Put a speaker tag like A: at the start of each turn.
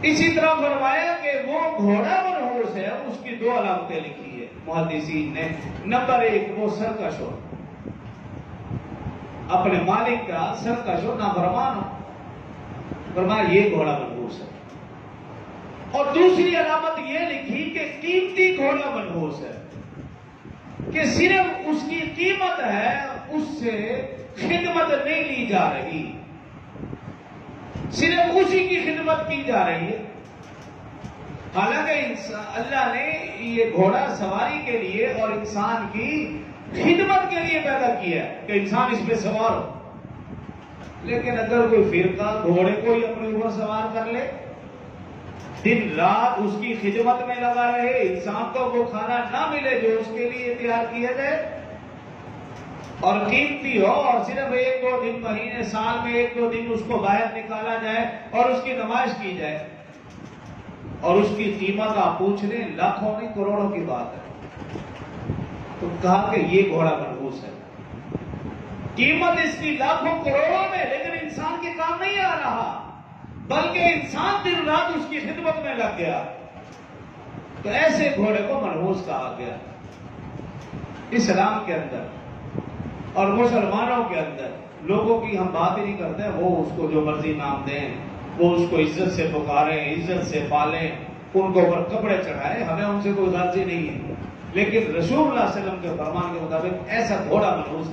A: اسی طرح فرمایا کہ وہ گھوڑا منحوس ہے، اس کی دو علامتیں لکھی ہے محدثین نے۔ نمبر 1، وہ سرکش ہو، اپنے مالک کا سرکش ہو، نافرمان ہو، فرمایا یہ گھوڑا منحوس ہے۔ اور دوسری علامت یہ لکھی کہ قیمتی گھوڑا منحوس ہے، کہ صرف اس کی قیمت ہے، اس سے خدمت نہیں لی جا رہی، صرف اسی کی خدمت کی جا رہی ہے۔ حالانکہ اللہ نے یہ گھوڑا سواری کے لیے اور انسان کی خدمت کے لیے پیدا کیا ہے کہ انسان اس پہ سوار ہو، لیکن اگر کوئی فرقہ گھوڑے کو ہی اپنے اوپر سوار کر لے، دن رات اس کی خدمت میں لگا رہے، انسان کو وہ کھانا نہ ملے جو اس کے لیے تیار کیا جائے، اور قیمتی ہو، اور صرف 1-2 دن، مہینے، سال میں 1-2 دن اس کو باہر نکالا جائے اور اس کی نمائش کی جائے، اور اس کی قیمت آپ پوچھ لیں لاکھوں نہیں کروڑوں کی بات ہے، تو کہا کہ یہ گھوڑا منحوس ہے، قیمت اس کی لاکھوں کروڑوں میں، لیکن انسان کے کام نہیں آ رہا، بلکہ انسان دن رات اس کی خدمت میں لگ گیا، تو ایسے گھوڑے کو منحوس کہا گیا۔ اسلام کے اندر اور مسلمانوں کے اندر لوگوں کی ہم بات ہی نہیں کرتے، وہ اس کو جو مرضی نام دیں، وہ اس کو عزت سے پکاریں، عزت سے پالیں، ان کو اوپر کپڑے چڑھائیں، ہمیں ان سے کوئی غرض ہی نہیں ہے، لیکن رسول اللہ صلی اللہ علیہ وسلم کے فرمان کے مطابق ایسا گھوڑا منحوس